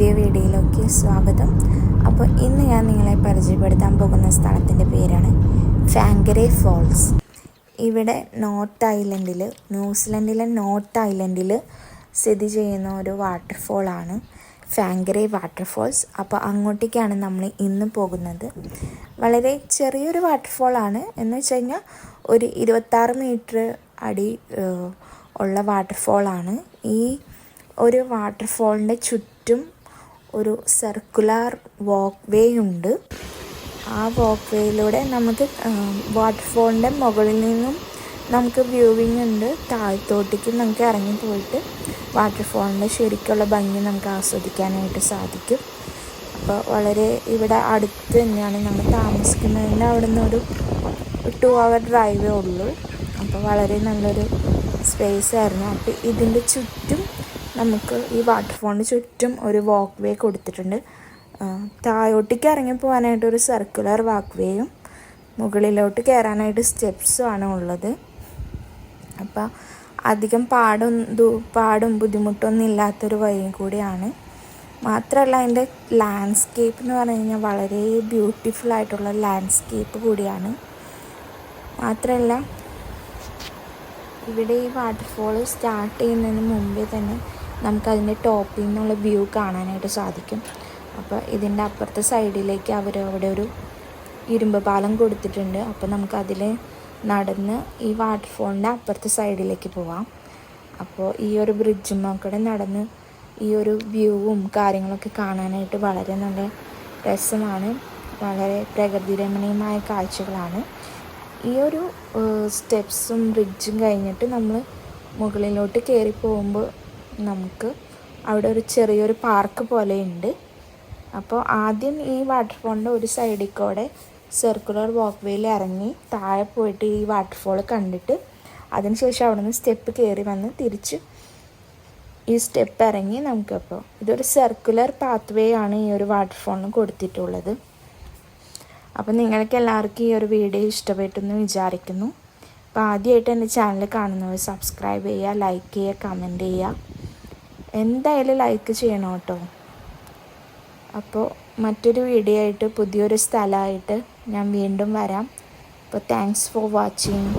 പുതിയ വീഡിയോയിലേക്ക് സ്വാഗതം. അപ്പോൾ ഇന്ന് ഞാൻ നിങ്ങളെ പരിചയപ്പെടുത്താൻ പോകുന്ന സ്ഥലത്തിൻ്റെ പേരാണ് ഫാങ്കരെ ഫോൾസ്. ഇവിടെ നോർത്ത് ഐലൻഡിൽ, ന്യൂസിലൻഡിലെ നോർത്ത് ഐലൻഡിൽ സ്ഥിതി ചെയ്യുന്ന ഒരു വാട്ടർഫോളാണ് ഫാങ്കരെ വാട്ടർഫോൾസ്. അപ്പോൾ അങ്ങോട്ടേക്കാണ് നമ്മൾ ഇന്ന് പോകുന്നത്. വളരെ ചെറിയൊരു വാട്ടർഫോളാണ്, എന്ന് വെച്ച് കഴിഞ്ഞാൽ ഒരു 26 മീറ്റർ അടി ഉള്ള വാട്ടർഫോളാണ്. ഈ ഒരു വാട്ടർഫോളിൻ്റെ ചുറ്റും ഒരു സർക്കുലർ വാക്ക് വേ ഉണ്ട്. ആ വാക്ക് വേയിലൂടെ നമുക്ക് വാട്ടർഫോളിൻ്റെ മുകളിൽ നിന്നും നമുക്ക് വ്യൂവിങ് ഉണ്ട്. താഴത്തോട്ടേക്ക് നമുക്ക് ഇറങ്ങി പോയിട്ട് വാട്ടർഫോളിൻ്റെ ശരിക്കുള്ള ഭംഗി നമുക്ക് ആസ്വദിക്കാനായിട്ട് സാധിക്കും. അപ്പോൾ വളരെ ഇവിടെ അടുത്ത് തന്നെയാണ് നമ്മൾ താമസിക്കുന്നതിൻ്റെ അവിടെ നിന്ന് ഒരു 2 hour ഡ്രൈവേ ഉള്ളൂ. അപ്പോൾ വളരെ നല്ലൊരു സ്പേസ് ആയിരുന്നു. അപ്പോൾ ഇതിൻ്റെ ചുറ്റും നമുക്ക് ഈ വാട്ടർഫോളിന് ചുറ്റും ഒരു വാക്ക് വേ കൊടുത്തിട്ടുണ്ട്. താഴോട്ടേക്ക് ഇറങ്ങി പോകാനായിട്ട് ഒരു സർക്കുലർ വാക്ക് വേയും മുകളിലോട്ട് കയറാനായിട്ട് സ്റ്റെപ്സും ആണ് ഉള്ളത്. അപ്പോൾ അധികം പാടും ബുദ്ധിമുട്ടൊന്നും ഇല്ലാത്തൊരു വഴിയും കൂടിയാണ്. മാത്രമല്ല അതിൻ്റെ ലാൻഡ്സ്കേപ്പ് എന്ന് പറഞ്ഞു കഴിഞ്ഞാൽ വളരെ ബ്യൂട്ടിഫുൾ ആയിട്ടുള്ള ലാൻഡ്സ്കേപ്പ് കൂടിയാണ്. മാത്രമല്ല ഇവിടെ ഈ വാട്ടർഫോൾ സ്റ്റാർട്ട് ചെയ്യുന്നതിന് മുമ്പേ തന്നെ നമുക്കതിൻ്റെ ടോപ്പിൽ നിന്നുള്ള വ്യൂ കാണാനായിട്ട് സാധിക്കും. അപ്പോൾ ഇതിൻ്റെ അപ്പുറത്തെ സൈഡിലേക്ക് അവർ അവിടെ ഒരു ഇരുമ്പ് പാലം കൊടുത്തിട്ടുണ്ട്. അപ്പോൾ നമുക്കതിൽ നടന്ന് ഈ വാട്ടർഫോളിൻ്റെ അപ്പുറത്തെ സൈഡിലേക്ക് പോവാം. അപ്പോൾ ഈ ഒരു ബ്രിഡ്ജുമ്മക്കൂടെ നടന്ന് ഈ ഒരു വ്യൂവും കാര്യങ്ങളൊക്കെ കാണാനായിട്ട് വളരെ നല്ല രസമാണ്. വളരെ പ്രകൃതി രമണീയമായ കാഴ്ചകളാണ്. ഈ ഒരു സ്റ്റെപ്സും ബ്രിഡ്ജും കഴിഞ്ഞിട്ട് നമ്മൾ മുകളിലോട്ട് കയറി പോകുമ്പോൾ നമുക്ക് അവിടെ ഒരു ചെറിയൊരു പാർക്ക് പോലെയുണ്ട്. അപ്പോൾ ആദ്യം ഈ വാട്ടർഫോളിൻ്റെ ഒരു സൈഡിൽ കൂടെ സർക്കുലർ വാക്ക് വേയിൽ ഇറങ്ങി താഴെ പോയിട്ട് ഈ വാട്ടർഫോൾ കണ്ടിട്ട് അതിനുശേഷം അവിടെ നിന്ന് സ്റ്റെപ്പ് കയറി വന്ന് തിരിച്ച് ഈ സ്റ്റെപ്പ് ഇറങ്ങി നമുക്കപ്പോൾ ഇതൊരു സർക്കുലർ പാത്ത് വേ ആണ് ഈ ഒരു വാട്ടർഫോളിന് കൊടുത്തിട്ടുള്ളത്. അപ്പോൾ നിങ്ങൾക്ക് എല്ലാവർക്കും ഈ ഒരു വീഡിയോ ഇഷ്ടപ്പെട്ടെന്ന് വിചാരിക്കുന്നു. അപ്പോൾ ആദ്യമായിട്ട് എൻ്റെ ചാനൽ കാണുന്നവർ സബ്സ്ക്രൈബ് ചെയ്യുക, ലൈക്ക് ചെയ്യുക, കമൻറ്റ് ചെയ്യുക. എന്തായാലും ലൈക്ക് ചെയ്യണം കേട്ടോ. അപ്പോൾ മറ്റൊരു വീഡിയോ ആയിട്ട് പുതിയൊരു സ്ഥലമായിട്ട് ഞാൻ വീണ്ടും വരാം. അപ്പോൾ താങ്ക്സ് ഫോർ വാച്ചിങ്.